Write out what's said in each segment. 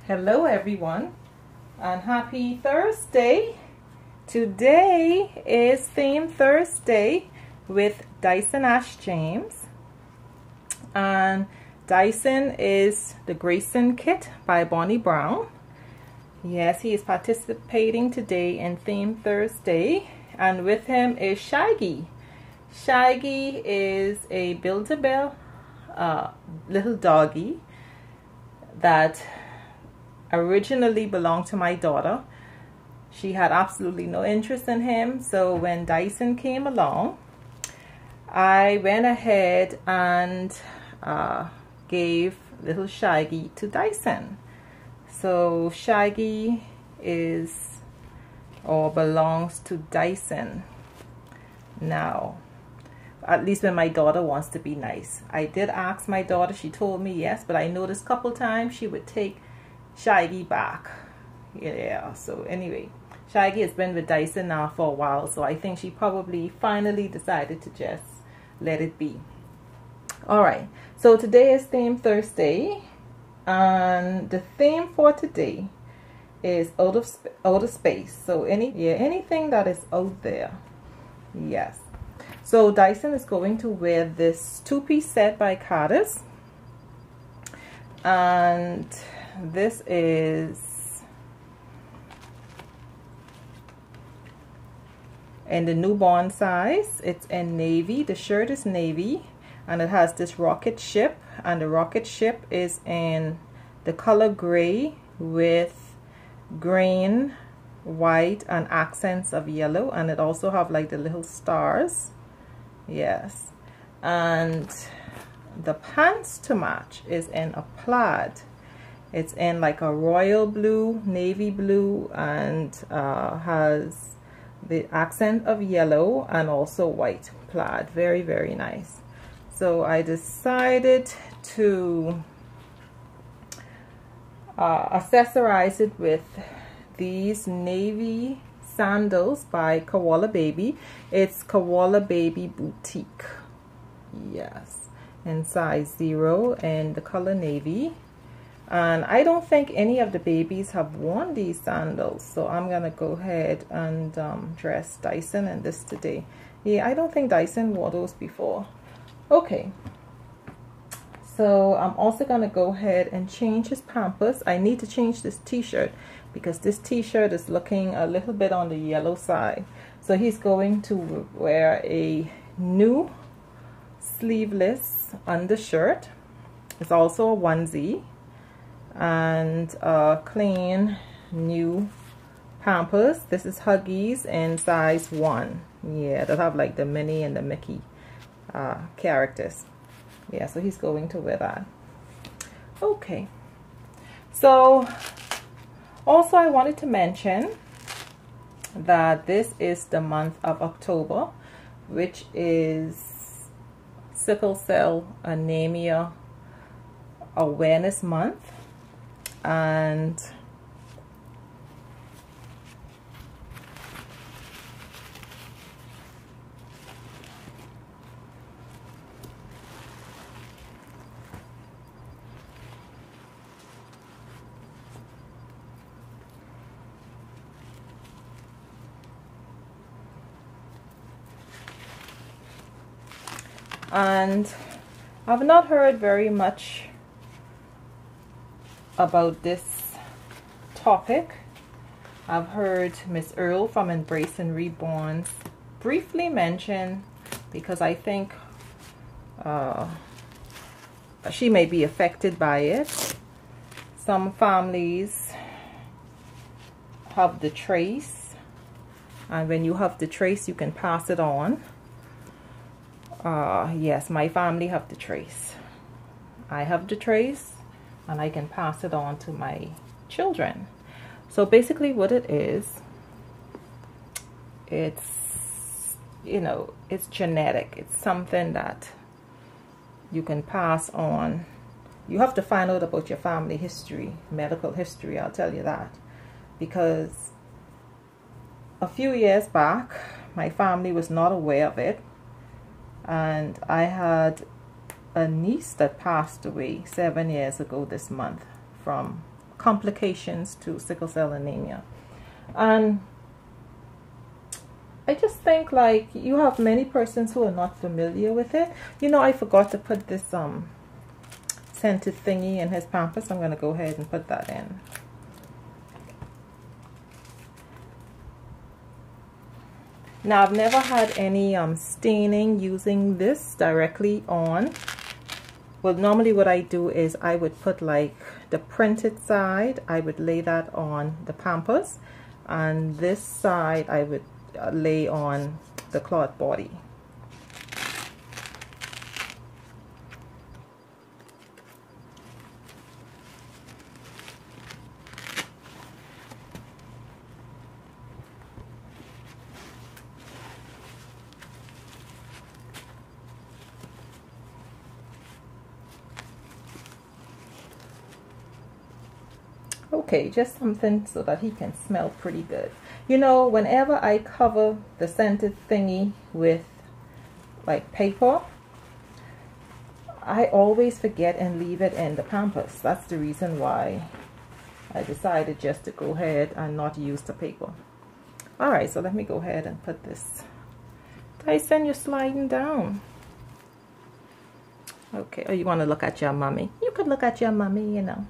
Hello everyone and happy Thursday. Today is Theme Thursday with Dyson Ash James, and Dyson is the Grayson Kit by Bonnie Brown. Yes, he is participating today in Theme Thursday, and with him is Shaggy. Shaggy is a Build-A-Bear little doggy that originally belonged to my daughter. She had absolutely no interest in him, so when Dyson came along, I went ahead and gave little Shaggy to Dyson. So Shaggy is or belongs to Dyson now, at least when my daughter wants to be nice. I did ask my daughter, she told me yes, but I noticed a couple times she would take Shaggy back. Yeah, so anyway, Shaggy has been with Dyson now for a while, so I think she probably finally decided to just let it be. Alright, so today is Theme Thursday, and the theme for today is outer space. So anything that is out there. Yes. So Dyson is going to wear this two-piece set by Carter's, and this is in the newborn size. It's in navy. The shirt is navy, and it has this rocket ship, and the rocket ship is in the color gray with green, white, and accents of yellow, and it also have like the little stars. Yes, and the pants to match is in a plaid. It's in like a royal blue, navy blue, and has the accent of yellow and also white plaid. Very, very nice. So I decided to accessorize it with these navy sandals by Koala Baby. It's Koala Baby Boutique. Yes, in size 0 and the color navy. And I don't think any of the babies have worn these sandals, so I'm gonna go ahead and dress Dyson in this today. Yeah, I don't think Dyson wore those before. Okay, so I'm also gonna go ahead and change his Pampers. I need to change this t-shirt because this t-shirt is looking a little bit on the yellow side. So he's going to wear a new sleeveless undershirt. It's also a onesie, and clean new Pampers. This is Huggies in size 1. Yeah, that have like the Minnie and the Mickey characters. Yeah, so he's going to wear that. Okay, so also I wanted to mention that this is the month of October, which is Sickle Cell Anemia Awareness Month. And I've not heard very much about this topic. I've heard Miss Earl from Embrace and Reborn briefly mention, because I think she may be affected by it. Some families have the trace, and when you have the trace you can pass it on. Yes, my family have the trace. I have the trace, and I can pass it on to my children. So basically what it is, it's, you know, it's genetic. It's something that you can pass on. You have to find out about your family history, medical history, I'll tell you that. Because a few years back, my family was not aware of it. And I had a niece that passed away 7 years ago this month from complications to sickle cell anemia. And I just think, like, you have many persons who are not familiar with it. You know, I forgot to put this scented thingy in his Pampers. I'm going to go ahead and put that in. Now, I've never had any staining using this directly on. Well, normally what I do is I would put like the printed side, I would lay that on the Pampers, and this side I would lay on the cloth body. Okay, just something so that he can smell pretty good. You know, whenever I cover the scented thingy with like paper, I always forget and leave it in the Pampers. That's the reason why I decided just to go ahead and not use the paper. Alright, so let me go ahead and put this. Dyson, you're sliding down. Okay, oh, you want to look at your mommy? You could look at your mommy, you know.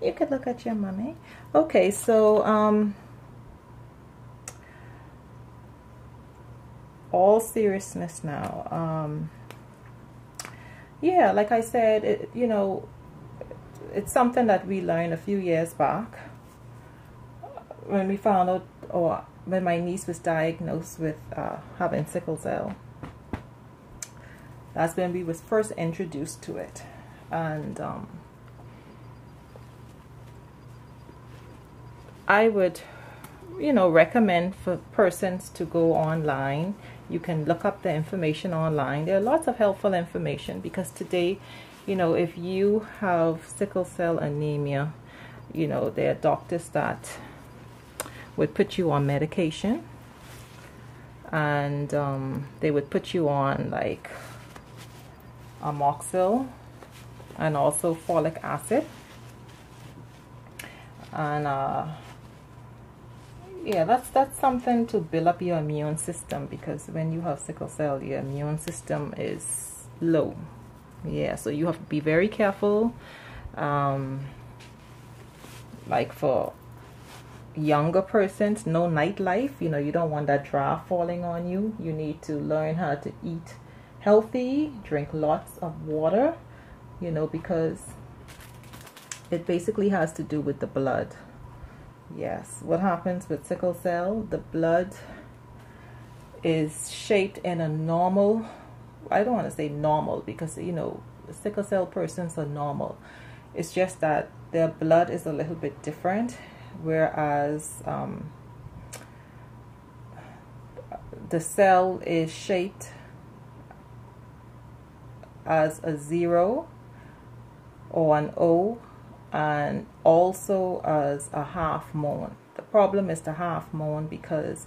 You could look at your mommy. Okay, so all seriousness now, yeah, like I said, you know, it's something that we learned a few years back when we found out, or when my niece was diagnosed with having sickle cell. That's when we was first introduced to it. And I would, you know, recommend for persons to go online. You can look up the information online. There are lots of helpful information, because today, you know, if you have sickle cell anemia, you know, there are doctors that would put you on medication, and they would put you on like amoxil and also folic acid, and yeah, that's something to build up your immune system, because when you have sickle cell, your immune system is low. Yeah, so you have to be very careful. Like for younger persons, no nightlife. You know, you don't want that draft falling on you. You need to learn how to eat healthy, drink lots of water, you know, because it basically has to do with the blood. Yes, what happens with sickle cell, the blood is shaped in a normal, I don't want to say normal, because, you know, sickle cell persons are normal. It's just that their blood is a little bit different, whereas the cell is shaped as a 0 or an O, and also as a half moon. The problem is the half moon, because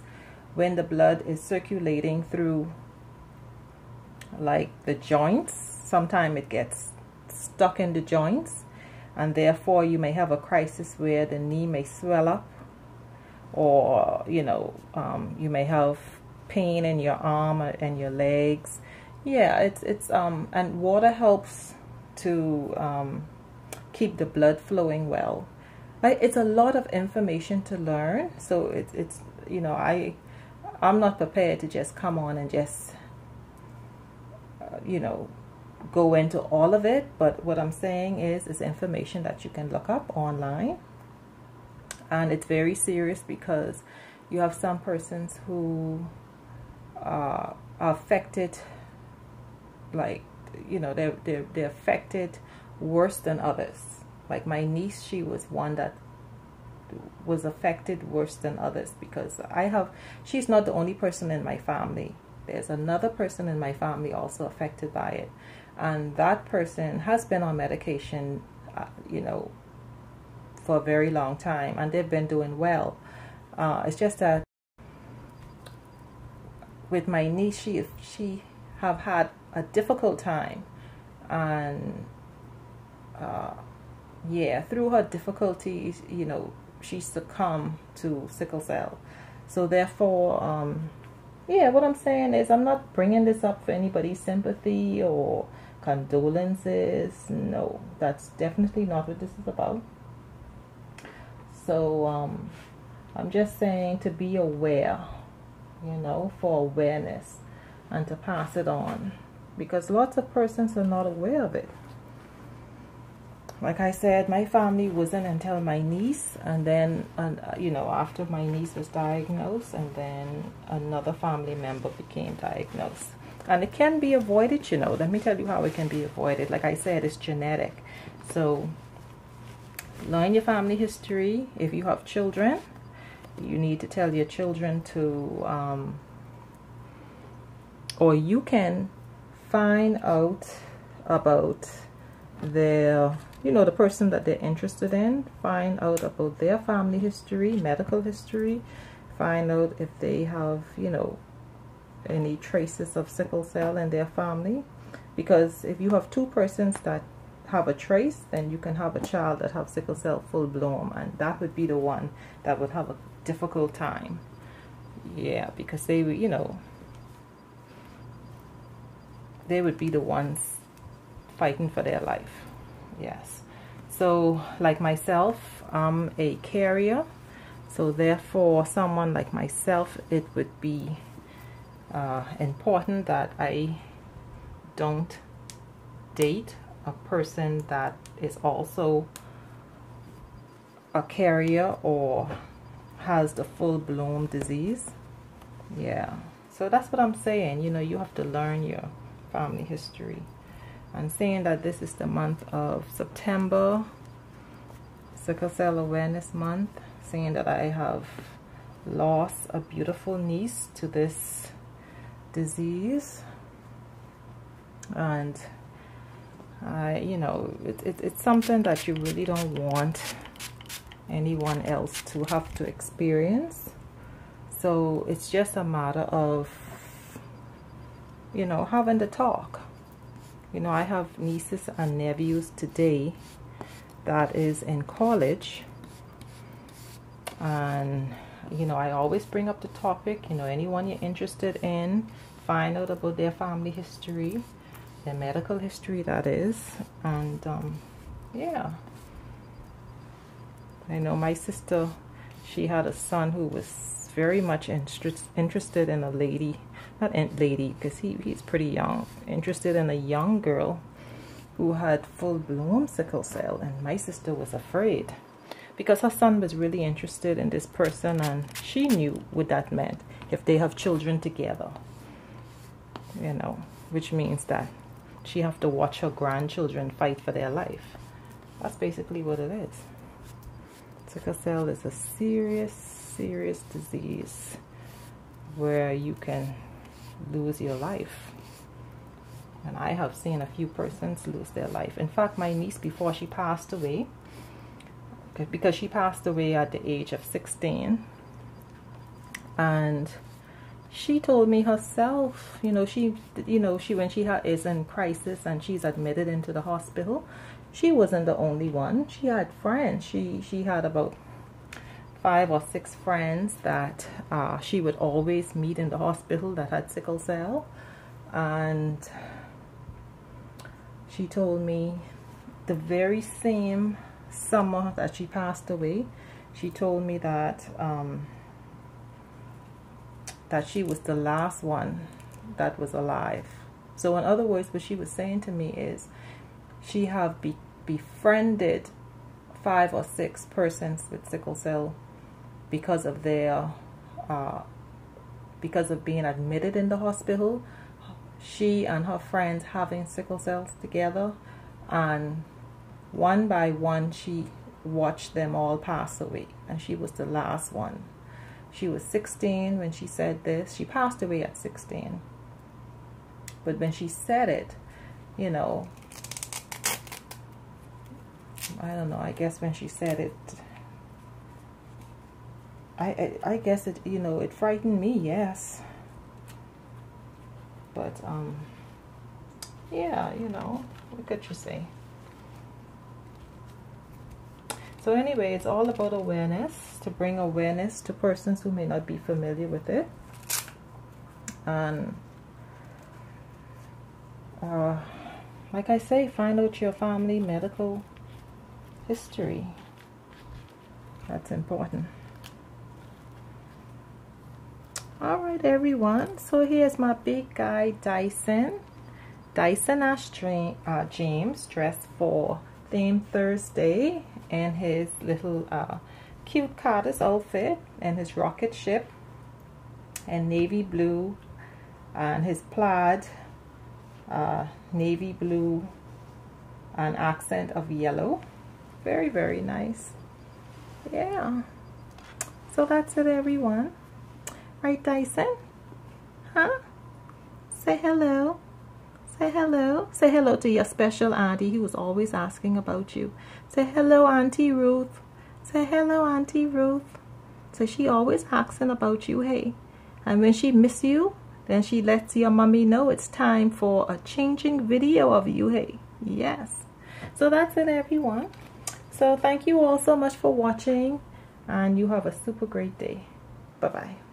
when the blood is circulating through like the joints, sometimes it gets stuck in the joints, and therefore you may have a crisis where the knee may swell up, or you know, you may have pain in your arm and your legs. Yeah, it's and water helps to keep the blood flowing well. It's a lot of information to learn, so it's you know, I'm not prepared to just come on and just you know, go into all of it, but what I'm saying is information that you can look up online, and it's very serious, because you have some persons who are affected, like, you know, they're affected worse than others. Like my niece, she was one that was affected worse than others, because she's not the only person in my family. There's another person in my family also affected by it, and that person has been on medication, you know, for a very long time, and they've been doing well. It's just that with my niece, she have had a difficult time, and yeah, through her difficulties, you know, she succumbed to sickle cell. So therefore, yeah, what I'm saying is I'm not bringing this up for anybody's sympathy or condolences. No, that's definitely not what this is about. So I'm just saying to be aware, you know, for awareness, and to pass it on, because lots of persons are not aware of it. Like I said, my family wasn't until my niece, and then, you know, after my niece was diagnosed, and then another family member became diagnosed. And it can be avoided, you know. Let me tell you how it can be avoided. Like I said, it's genetic. So learn your family history. If you have children, you need to tell your children to, or you can find out about their, you know, the person that they're interested in. Find out about their family history, medical history. Find out if they have, you know, any traces of sickle cell in their family. Because if you have two persons that have a trace, then you can have a child that have sickle cell full blown, and that would be the one that would have a difficult time. Yeah, because they would, you know, they would be the ones fighting for their life. Yes. So like myself, I'm a carrier, so therefore someone like myself, it would be important that I don't date a person that is also a carrier or has the full-blown disease. Yeah, so that's what I'm saying. You know, you have to learn your family history. I'm saying that this is the month of September, Sickle Cell Awareness Month, saying that I have lost a beautiful niece to this disease. And you know, it's something that you really don't want anyone else to have to experience. So it's just a matter of, you know, having the talk. You know, I have nieces and nephews today that is in college, and you know, I always bring up the topic. You know, anyone you're interested in, find out about their family history, their medical history, that is. And yeah, I know my sister, she had a son who was very much interested in a lady, not lady because he's pretty young, interested in a young girl who had full-blown sickle cell, and my sister was afraid because her son was really interested in this person, and she knew what that meant if they have children together, you know, which means that she have to watch her grandchildren fight for their life. That's basically what it is. Sickle cell is a serious disease where you can lose your life. And I have seen a few persons lose their life. In fact, my niece, before she passed away, because she passed away at the age of 16, and she told me herself, you know, she when she is in crisis and she's admitted into the hospital, she wasn't the only one. She had friends. She had about 5 or 6 friends that she would always meet in the hospital that had sickle cell. And she told me the very same summer that she passed away, she told me that that she was the last one that was alive. So in other words, what she was saying to me is she have befriended 5 or 6 persons with sickle cell because of their because of being admitted in the hospital. She and her friends having sickle cells together, and one by one she watched them all pass away, and she was the last one. She was 16 when she said this. She passed away at 16. But when she said it, you know, I don't know, I guess when she said it, I guess it, you know, it frightened me, yes. But yeah, you know, what could you say? So anyway, it's all about awareness, to bring awareness to persons who may not be familiar with it. And like I say, find out your family medical history. That's important. Alright everyone, so here's my big guy Dyson Ash James, dressed for Theme Thursday in his little cute Carter's outfit and his rocket ship and navy blue, and his plaid navy blue and accent of yellow. Very, very nice. Yeah, so that's it everyone. Right, Dyson? Huh? Say hello. Say hello. Say hello to your special auntie who was always asking about you. Say hello, Auntie Ruth. Say hello, Auntie Ruth. So she always asking about you, hey. And when she miss you, then she lets your mommy know it's time for a changing video of you, hey. Yes. So that's it everyone. So thank you all so much for watching, and you have a super great day. Bye-bye.